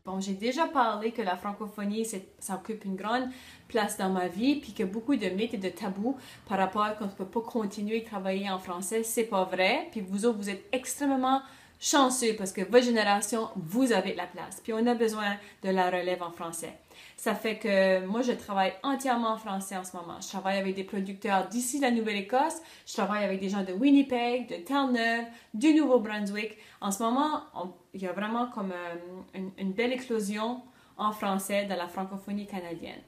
Bon, j'ai déjà parlé que la francophonie, ça occupe une grande place dans ma vie, puis que beaucoup de mythes et de tabous par rapport à qu'on ne peut pas continuer à travailler en français, c'est pas vrai. Puis vous autres, vous êtes extrêmement chanceux parce que votre génération, vous avez de la place. Puis on a besoin de la relève en français. Ça fait que moi, je travaille entièrement en français en ce moment. Je travaille avec des producteurs d'ici la Nouvelle-Écosse. Je travaille avec des gens de Winnipeg, de Terre-Neuve, du Nouveau-Brunswick. En ce moment, il y a vraiment comme une belle éclosion en français dans la francophonie canadienne.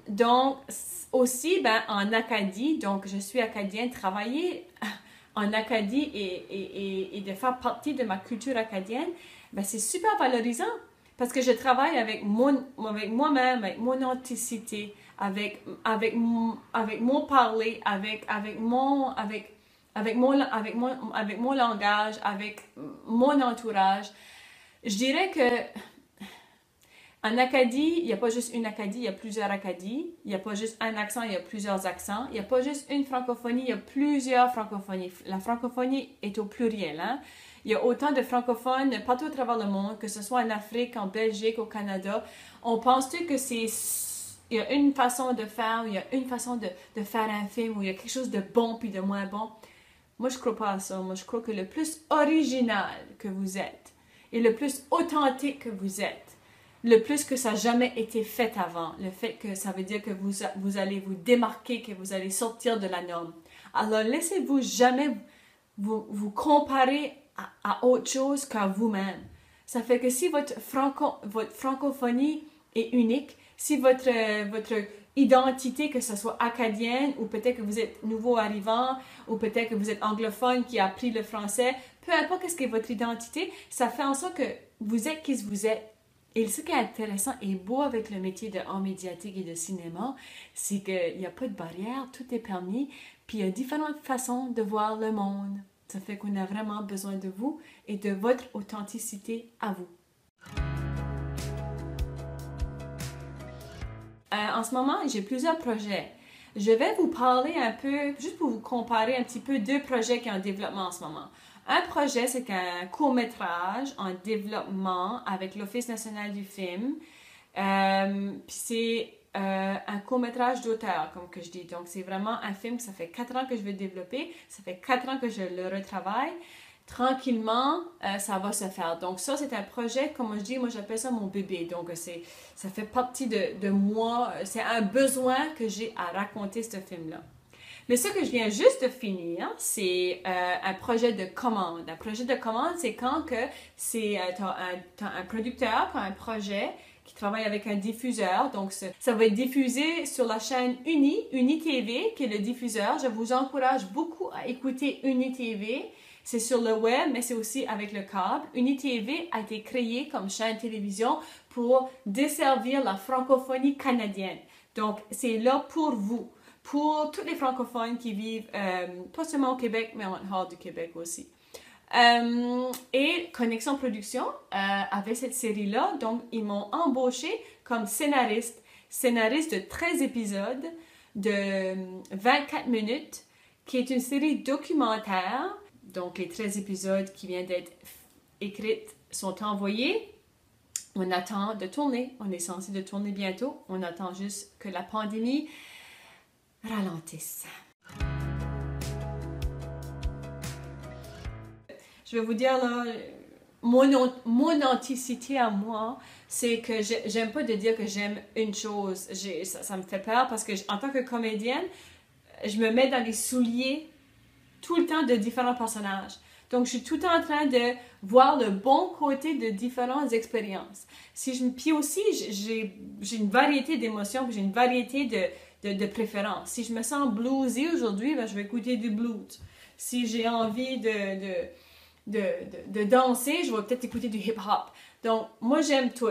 Donc, aussi, en Acadie, donc je suis acadienne, travailler en Acadie et de faire partie de ma culture acadienne, c'est super valorisant. Parce que je travaille avec moi-même, avec mon authenticité, avec mon parler, avec mon langage, avec mon entourage. Je dirais que en Acadie, il n'y a pas juste une Acadie, il y a plusieurs Acadies. Il n'y a pas juste un accent, il y a plusieurs accents. Il n'y a pas juste une francophonie, il y a plusieurs francophonies. La francophonie est au pluriel, hein? Il y a autant de francophones partout à travers le monde, que ce soit en Afrique, en Belgique, au Canada. On pense-tu que il y a une façon de faire, il y a une façon de faire un film, où il y a quelque chose de bon puis de moins bon? Moi, je ne crois pas à ça. Moi, je crois que le plus original que vous êtes et le plus authentique que vous êtes, le plus que ça n'a jamais été fait avant, le fait que ça veut dire que vous allez vous démarquer, que vous allez sortir de la norme. Alors, laissez-vous jamais vous comparer à autre chose qu'à vous-même. Ça fait que si votre francophonie est unique, si votre identité, que ce soit acadienne, ou peut-être que vous êtes nouveau arrivant, ou peut-être que vous êtes anglophone qui a appris le français, peu importe ce qu'est votre identité, ça fait en sorte que vous êtes qui vous êtes. Et ce qui est intéressant et beau avec le métier de art médiatique et de cinéma, c'est qu'il n'y a pas de barrière, tout est permis, puis il y a différentes façons de voir le monde. Ça fait qu'on a vraiment besoin de vous et de votre authenticité à vous. En ce moment, j'ai plusieurs projets. Je vais vous parler un peu, juste pour vous comparer un petit peu, deux projets qui sont en développement en ce moment. Un projet, c'est un court-métrage en développement avec l'Office national du film. Puis c'est un court-métrage d'auteur, comme que je dis. Donc, c'est vraiment un film que ça fait 4 ans que je veux développer. Ça fait 4 ans que je le retravaille. Tranquillement, ça va se faire. Donc, ça, c'est un projet, comme je dis, moi, j'appelle ça mon bébé. Donc, ça fait partie de moi. C'est un besoin que j'ai à raconter ce film-là. Mais ce que je viens juste de finir, c'est un projet de commande. Un projet de commande, c'est quand que t'as un producteur qui a un projet qui travaille avec un diffuseur. Donc, ça va être diffusé sur la chaîne UniTV, qui est le diffuseur. Je vous encourage beaucoup à écouter UniTV. C'est sur le web, mais c'est aussi avec le câble. UniTV a été créé comme chaîne télévision pour desservir la francophonie canadienne. Donc, c'est là pour vous, pour tous les francophones qui vivent, pas seulement au Québec, mais en dehors du Québec aussi. Et Connexion Production avait cette série-là, donc ils m'ont embauché comme scénariste de 13 épisodes de 24 minutes, qui est une série documentaire. Donc les 13 épisodes qui viennent d'être écrits sont envoyés. On attend de tourner, on est censé de tourner bientôt, on attend juste que la pandémie ralentisse. Je vais vous dire, là, mon authenticité à moi, c'est que j'aime pas de dire que j'aime une chose. Ça me fait peur parce que en tant que comédienne, je me mets dans les souliers tout le temps de différents personnages. Donc, je suis tout le temps en train de voir le bon côté de différentes expériences. Puis aussi, j'ai une variété d'émotions, puis j'ai une variété de préférences. Si je me sens bluesy aujourd'hui, je vais écouter du blues. Si j'ai envie de danser, je vais peut-être écouter du hip-hop. Donc, moi, j'aime tout.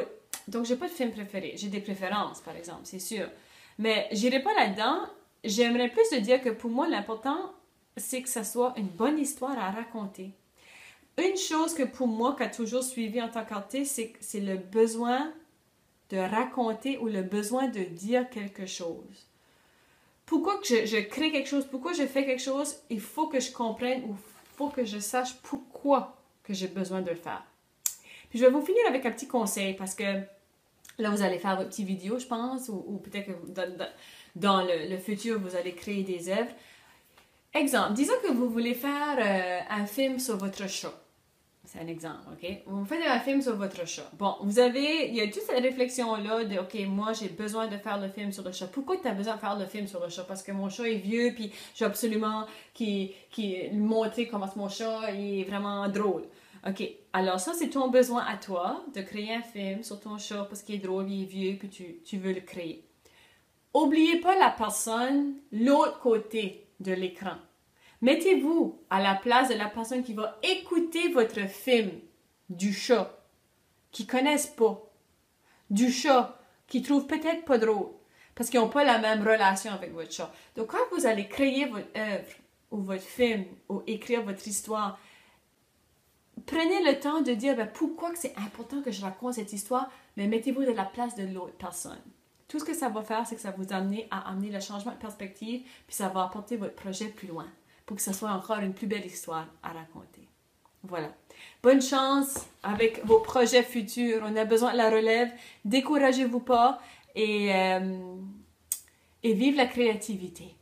Donc, j'ai pas de film préféré. J'ai des préférences, par exemple, c'est sûr. Mais j'irai pas là-dedans. J'aimerais plus de dire que pour moi, l'important, c'est que ça soit une bonne histoire à raconter. Une chose que pour moi, qui a toujours suivi en tant qu'artiste, c'est le besoin de raconter ou le besoin de dire quelque chose. Pourquoi que je crée quelque chose, pourquoi je fais quelque chose, il faut que je comprenne ou il faut que je sache pourquoi que j'ai besoin de le faire. Puis je vais vous finir avec un petit conseil parce que là, vous allez faire votre petite vidéo, je pense, ou peut-être que dans le futur, vous allez créer des œuvres. Exemple, disons que vous voulez faire un film sur votre chat. C'est un exemple, OK? Vous faites un film sur votre chat. Bon, il y a toute cette réflexion-là de, OK, moi, j'ai besoin de faire le film sur le chat. Pourquoi tu as besoin de faire le film sur le chat? Parce que mon chat est vieux, puis je veux absolument lui montrer comment mon chat est vraiment drôle. OK, alors ça, c'est ton besoin à toi de créer un film sur ton chat parce qu'il est drôle, il est vieux, puis tu veux le créer. Oubliez pas la personne, l'autre côté de l'écran. Mettez-vous à la place de la personne qui va écouter votre film du chat, qui ne connaissent pas, du chat, qui trouve peut-être pas drôle, parce qu'ils n'ont pas la même relation avec votre chat. Donc, quand vous allez créer votre œuvre, ou votre film, ou écrire votre histoire, prenez le temps de dire pourquoi c'est important que je raconte cette histoire, mais mettez-vous de la place de l'autre personne. Tout ce que ça va faire, c'est que ça va vous amener à amener le changement de perspective, puis ça va apporter votre projet plus loin, pour que ce soit encore une plus belle histoire à raconter. Voilà. Bonne chance avec vos projets futurs. On a besoin de la relève. Découragez-vous pas et vive la créativité.